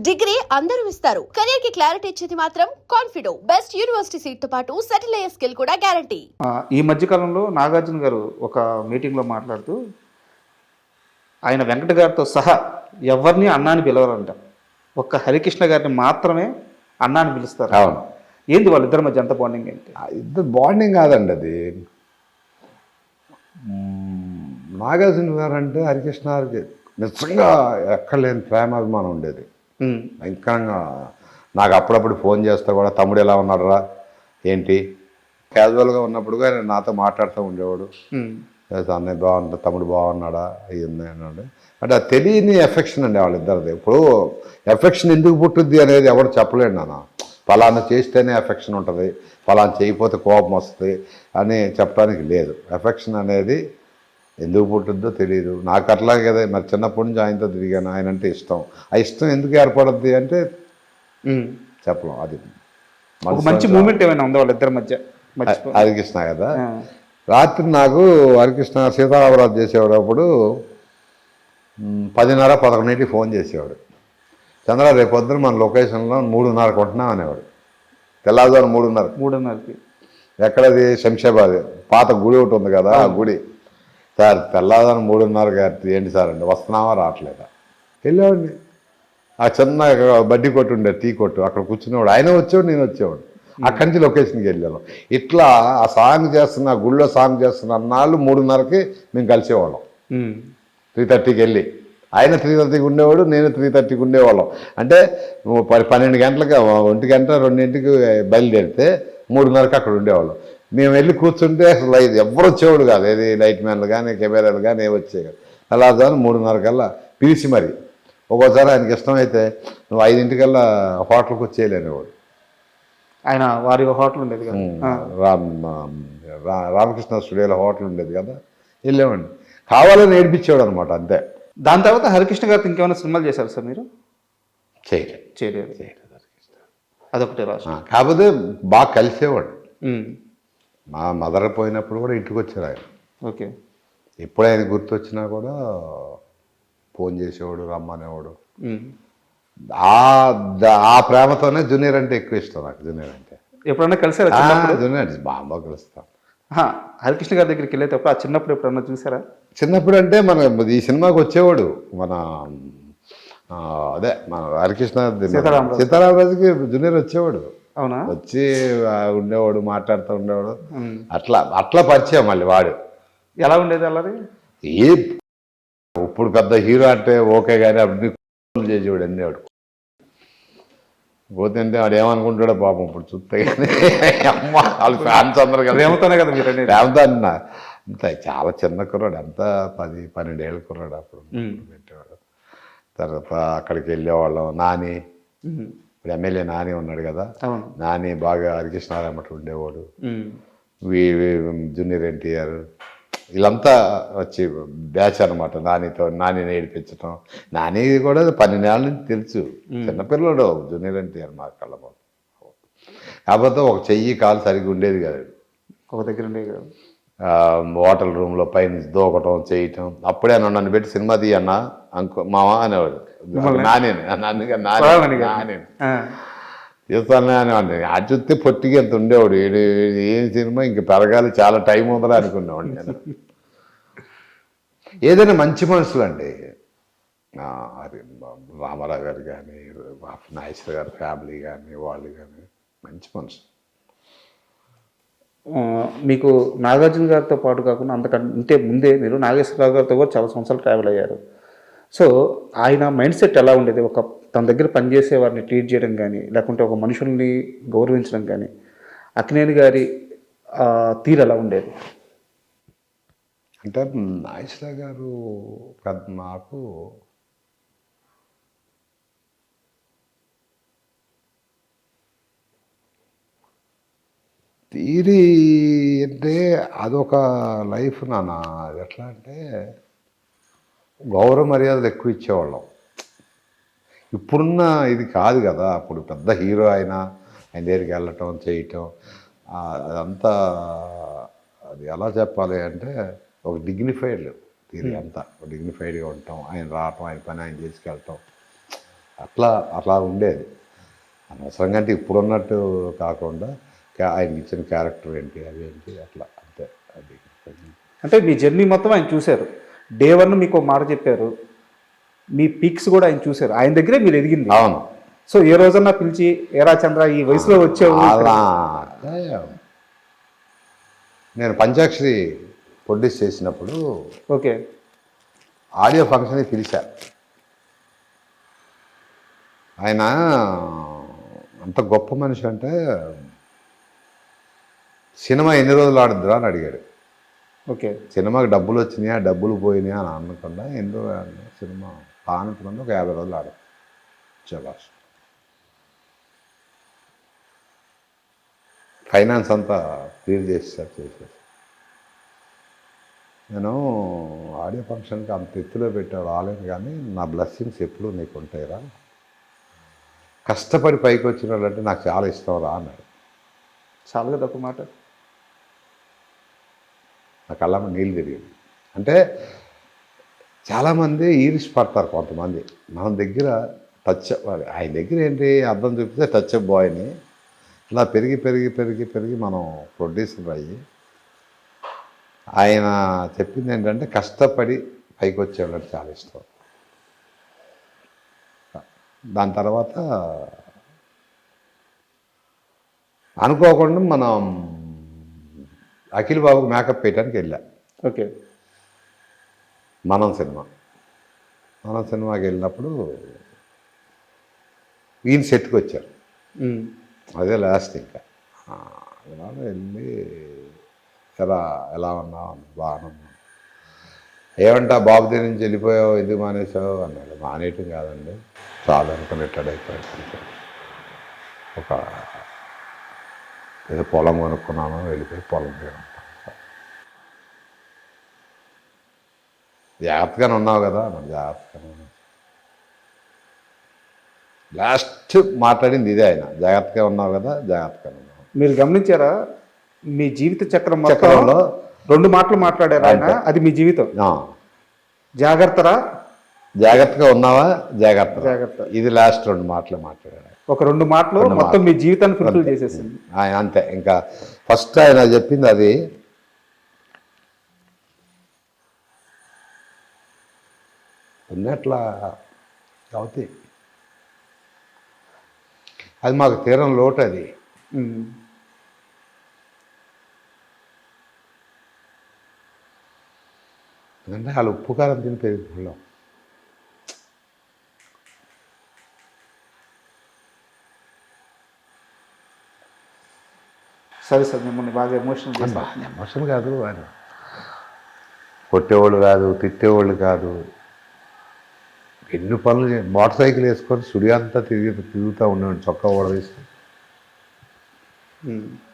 Degree అందరూ ఇస్తారు. Career కి క్లారిటీ ఇచ్చేది మాత్రం కాన్ఫిడో. బెస్ట్ యూనివర్సిటీ సీట్ తో పాటు సెటిల్ అయ్యే స్కిల్ కూడా గ్యారంటీ. ఈ మధ్యకాలంలో నాగార్జున గారు ఒక మీటింగ్లో మాట్లాడుతూ ఆయన వెంకట గారితో సహా ఎవరిని అన్నాని పిలవరంట, ఒక్క హరికృష్ణ గారిని మాత్రమే అన్నాని పిలుస్తారు. అవును. ఏంది వాళ్ళిద్దరి మధ్య ఎంత బాండింగ్ ఏంటి? ఇద్దరు బాండింగ్ కాదండి అది. నాగార్జున గారు అంటే హరికృష్ణ గారికి నిజంగా ఎక్కడ లేని ప్రేమాభిమానం ఉండేది. భయంకరంగా నాకు అప్పుడప్పుడు ఫోన్ చేస్తా కూడా, తమ్ముడు ఎలా ఉన్నాడురా ఏంటి, క్యాజువల్గా ఉన్నప్పుడు ఆయన నాతో మాట్లాడుతూ ఉండేవాడు. అన్నయ్య బాగుంటా, తమ్ముడు బాగున్నాడా, అవి ఉన్నాయన్నాడు. అంటే ఆ తెలియని ఎఫెక్షన్ అండి వాళ్ళిద్దరిది. ఇప్పుడు ఎఫెక్షన్ ఎందుకు పుట్టుద్ది అనేది ఎవరు చెప్పలేడు నాన్న. ఫలానా చేస్తేనే ఎఫెక్షన్ ఉంటుంది, ఫలానా చేయకపోతే కోపం వస్తుంది అని చెప్పడానికి లేదు. ఎఫెక్షన్ అనేది ఎందుకు పుట్టుద్దో తెలియదు. నాకు అట్లాగే కదా, మరి చిన్నప్పటి నుంచి ఆయనతో తిరిగాను, ఆయన అంటే ఇష్టం. ఆ ఇష్టం ఎందుకు ఏర్పడుద్ది అంటే చెప్పలేం. అది మంచి మూమెంట్ ఏమైనా ఉందా వాళ్ళిద్దరి మధ్య? హరికృష్ణ కదా, రాత్రి నాకు హరికృష్ణ సీతారామరాజు చేసేవాడు 10:30-11 ఫోన్ చేసేవాడు. చంద్ర రేపు పొద్దున మన లొకేషన్లో 3:30 కొంటున్నాం అనేవాడు. తెల్లవారుజాము 3:30కి. ఎక్కడది? శంషాబాద్ పాత గుడి ఒకటి ఉంది కదా, ఆ గుడి. సార్ తెల్లవారుజాము 3:30 ఏంటి సార్ అంటే, వస్తున్నావా రావట్లేదా? వెళ్ళేవాడిని. ఆ చిన్న బడ్డీ కొట్టు ఉండే, టీ కొట్టు, అక్కడ కూర్చునేవాడు. ఆయన వచ్చేవాడు, నేను వచ్చేవాడు. అక్కడి నుంచి లొకేషన్కి వెళ్ళాను. ఇట్లా ఆ సాంగ్ చేస్తున్న, గుళ్ళో సాంగ్ చేస్తున్న అన్నాళ్ళు 3:30కి మేము కలిసేవాళ్ళం. 3:30కి వెళ్ళి ఆయన 3:30కి ఉండేవాడు, నేను 3:30కి ఉండేవాళ్ళం. అంటే 12 గంటలకి, 1 గంట 2ంటికి బయలుదేరితే 3:30కి అక్కడ ఉండేవాళ్ళం. మేము వెళ్ళి కూర్చుంటే అసలు ఎవరు వచ్చేవాడు కాదు. ఏది లైట్ మ్యాన్లు కానీ కెమెరాలు కానీ ఏ వచ్చే కాదు. అలా 3:30 కల్లా పిలిచి మరి ఒక్కోసారి ఆయనకి ఇష్టమైతే నువ్వు 5ంటికల్లా హోటల్కి వచ్చేయలేనివాడు. ఆయన వారి హోటల్ ఉండేది కదా, రామకృష్ణ స్టూడియోలో హోటల్ ఉండేది కదా, వెళ్ళేవాడిని. కావాలని ఏడిపించేవాడు అనమాట, అంతే. దాని తర్వాత హరికృష్ణ గారితో ఇంకేమైనా సినిమాలు చేశారు సార్ మీరు? చేయలేదు. అదొకటే రాష్ట్రం. కాకపోతే బాగా కలిసేవాడు. మా మదర్ పోయినప్పుడు కూడా ఇంటికి వచ్చారు ఆయన. ఓకే. ఎప్పుడు ఆయన గుర్తొచ్చినా కూడా ఫోన్ చేసేవాడు, రమ్మనేవాడు. ఆ ప్రేమతోనే జూనియర్ అంటే ఎక్కువ ఇష్టం నాకు. జూనియర్ అంటే ఎప్పుడన్నా కలిసారా? జూనియర్ బాగా కలుస్తాం. హరికృష్ణ గారి దగ్గరికి వెళ్ళేటప్పుడు ఆ చిన్నప్పుడు ఎప్పుడన్నా చూసారా? చిన్నప్పుడు అంటే మన ఈ సినిమాకి వచ్చేవాడు, మన అదే మన హరికృష్ణ సీతారామరాజుకి జూనియర్ వచ్చేవాడు. అవునా? వచ్చి ఉండేవాడు, మాట్లాడుతూ ఉండేవాడు. అట్లా పరిచయం. మళ్ళీ వాడు ఎలా ఉండేది అల్లరి? ఏ ఇప్పుడు పెద్ద హీరో అంటే ఓకే, కానీ అప్పుడు చేసేవాడు అన్నేవాడు. పోతే అంటే వాడు ఏమనుకుంటాడో పాపం ఇప్పుడు చూస్తే. కానీ అమ్మ వాళ్ళు ఫ్యాన్స్ అందరు కదా, ప్రేమతోనే కదా మీరు అనేది. ప్రేమతో అన్న అంత చాలా చిన్న కుర్రాడు, అంత 10-12 ఏళ్ళ కుర్రాడు అప్పుడు పెట్టేవాడు. తర్వాత అక్కడికి వెళ్ళేవాళ్ళం. నాని, ఇప్పుడు ఎమ్మెల్యే నాని ఉన్నాడు కదా, నాని బాగా హరికృష్ణారామట ఉండేవాడు. జూనియర్ ఎన్టీఆర్ వీళ్ళంతా వచ్చి బ్యాచ్ అనమాట. నాని ఏడిపించటం. నాని కూడా 12 ఏళ్ళ నుంచి తెలుసు, చిన్నపిల్లడు జూనియర్ ఎన్టీఆర్ మా కళ్ళ. కాకపోతే ఒక చెయ్యి కాలు సరిగ్గా ఉండేది కాదు, ఒక దగ్గర ఉండేది కాదు. హోటల్ రూమ్లో పైన దూకటం చేయటం. అప్పుడే నన్ను పెట్టి సినిమా తీయన్నా మావా అనేవాడు. నాని తీస్తానే అనేవాడిని. అది చూస్తే పొట్టికి ఎంత ఉండేవాడు. ఏం సినిమా ఇంక పెరగాలి, చాలా టైం ఉందా అనుకునేవాడు నేను. ఏదైనా మంచి మనుషులు అండి. రామారావు గారు కానీ, నాగేశ్వర గారి ఫ్యామిలీ కానీ, వాళ్ళు కానీ మంచి మనుషులు. మీకు నాగార్జున గారితో పాటు కాకుండా అంతకంటే ముందే మీరు నాగేశ్వరరావు గారితో కూడా చాలా సంవత్సరాలు ట్రావెల్ అయ్యారు. సో ఆయన మైండ్ సెట్ ఎలా ఉండేది? తన దగ్గర పనిచేసే వారిని ట్రీట్ చేయడం కానీ, లేకుంటే ఒక మనుషుల్ని గౌరవించడం కానీ, అక్కినేని గారి తీరు ఎలా ఉండేది? అంటే నాగేశ్వర గారు నాకు తీరి అంటే అదొక లైఫ్ నాన్న. అది ఎట్లా అంటే గౌరవ మర్యాదలు ఎక్కువ ఇచ్చేవాళ్ళం. ఇప్పుడున్న ఇది కాదు కదా. అప్పుడు పెద్ద హీరో ఆయన దగ్గరికి వెళ్ళటం చేయటం అదంతా అది ఎలా చెప్పాలి అంటే ఒక డిగ్నిఫైడ్ తీరి అంతా డిగ్నిఫైడ్గా ఉంటాం. ఆయన రావటం, ఆయన పని ఆయన చేసుకెళ్ళటం, అట్లా అట్లా ఉండేది. అనవసరంగా అంటే ఇప్పుడున్నట్టు కాకుండా ఆయనకి ఇచ్చిన క్యారెక్టర్ ఏంటి అవి ఏంటి అట్లా అంతే. అది అంటే మీ జర్నీ మొత్తం ఆయన చూశారు. డే 1 మీకు ఒక మాట చెప్పారు, మీ పీక్స్ కూడా ఆయన చూశారు, ఆయన దగ్గరే మీరు ఎదిగింది. అవును. సో ఏ రోజన్నా పిలిచి ఏరా చంద్ర ఈ వయసులో వచ్చావు అలా నేను పంచాక్షరి ప్రొడ్యూస్ చేసినప్పుడు ఓకే ఆడియో ఫంక్షన్కి పిలిచారు. ఆయన అంత గొప్ప మనిషి అంటే సినిమా ఎన్ని రోజులు ఆడుద్దురా అని అడిగాడు. ఓకే సినిమాకి డబ్బులు వచ్చినాయా డబ్బులు పోయినాయా అని అనకుండా ఎన్ని రోజులు ఆడినా సినిమా పానకుండా ఒక 50 రోజులు ఆడారు. చబాష్. ఫైనాన్స్ అంతా క్లియర్ చేసేసారు. నేను ఆడియో ఫంక్షన్కి అంత ఎత్తులో పెట్టాడు రాలేను, కానీ నా బ్లెస్సింగ్స్ ఎప్పుడూ నీకు ఉంటాయిరా, కష్టపడి పైకి వచ్చిన వాళ్ళంటే నాకు చాలా ఇష్టం రా అన్నాడు. చాలా తక్కువ మాట. నా కళ్ళ నీళ్ళు తిరిగింది. అంటే చాలామంది ఈరిష్ పడతారు కొంతమంది మన దగ్గర టచ్. ఆయన దగ్గర ఏంటి అర్థం చూపితే టచ్ అప్ బాయ్ని ఇలా పెరిగి పెరిగి పెరిగి పెరిగి మనం ప్రొడ్యూసర్ అయ్యి ఆయన చెప్పింది ఏంటంటే కష్టపడి పైకి వచ్చేవాళ్ళకి చాలా ఇష్టం. దాని తర్వాత అనుకోకుండా మనం అఖిల్ బాబుకి మేకప్ వేయడానికి వెళ్ళా. ఓకే మనం సినిమాకి వెళ్ళినప్పుడు ఈయన సెట్కి వచ్చారు. అదే లాస్ట్. ఇంకా వెళ్ళి ఎలా ఉన్నావు బాగున్నా, ఏమంటా బాబు దగ్గర నుంచి వెళ్ళిపోయావు ఎందుకు మానేసావు అన్నాడు. మానేయటం కాదండి, చాలా అనుకుని రిటైర్డ్ అయిపోయాడు. ఒక ఏదో పొలం కొనుక్కున్నాను వెళ్ళిపోయి పొలం జాగ్రత్తగానే ఉన్నావు కదా అన్నాడు. జాగ్రత్తగానే ఉన్నావు. లాస్ట్ మాట్లాడింది ఇదే ఆయన, జాగ్రత్తగా ఉన్నావు కదా జాగ్రత్తగానే ఉన్నావు. మీరు గమనించారా మీ జీవిత చక్రంలో 2 మాటలు మాట్లాడారు ఆయన, అది మీ జీవితం. జాగ్రత్తరా, జాగ్రత్తగా ఉన్నావా జాగ్రత్త. జాగ్రత్త. ఇది లాస్ట్ 2 మాటలు మాట్లాడాడు. ఒక 2 మాటలు మొత్తం మీ జీవితాన్ని ఫుల్ఫిల్ చేసేసింది ఆయన. అంతే. ఇంకా ఫస్ట్ ఆయన చెప్పింది అది. ఉన్నట్లా అవుతాయి. అది మాకు తీరం లోటు. అది ఎందుకంటే వాళ్ళు ఉప్పు కారం తిని పెరిగిపోయాం. సరే సార్, మిమ్మల్ని బాగా ఎమోషనల్ ఎమోషన్ కాదు, ఆయన కొట్టేవాళ్ళు కాదు, తిట్టేవాళ్ళు కాదు. ఎన్ని పనులు మోటార్ సైకిల్ వేసుకొని సుడి అంతా తిరుగుతూ ఉండేవాడు, చొక్కా ఓడవేసి.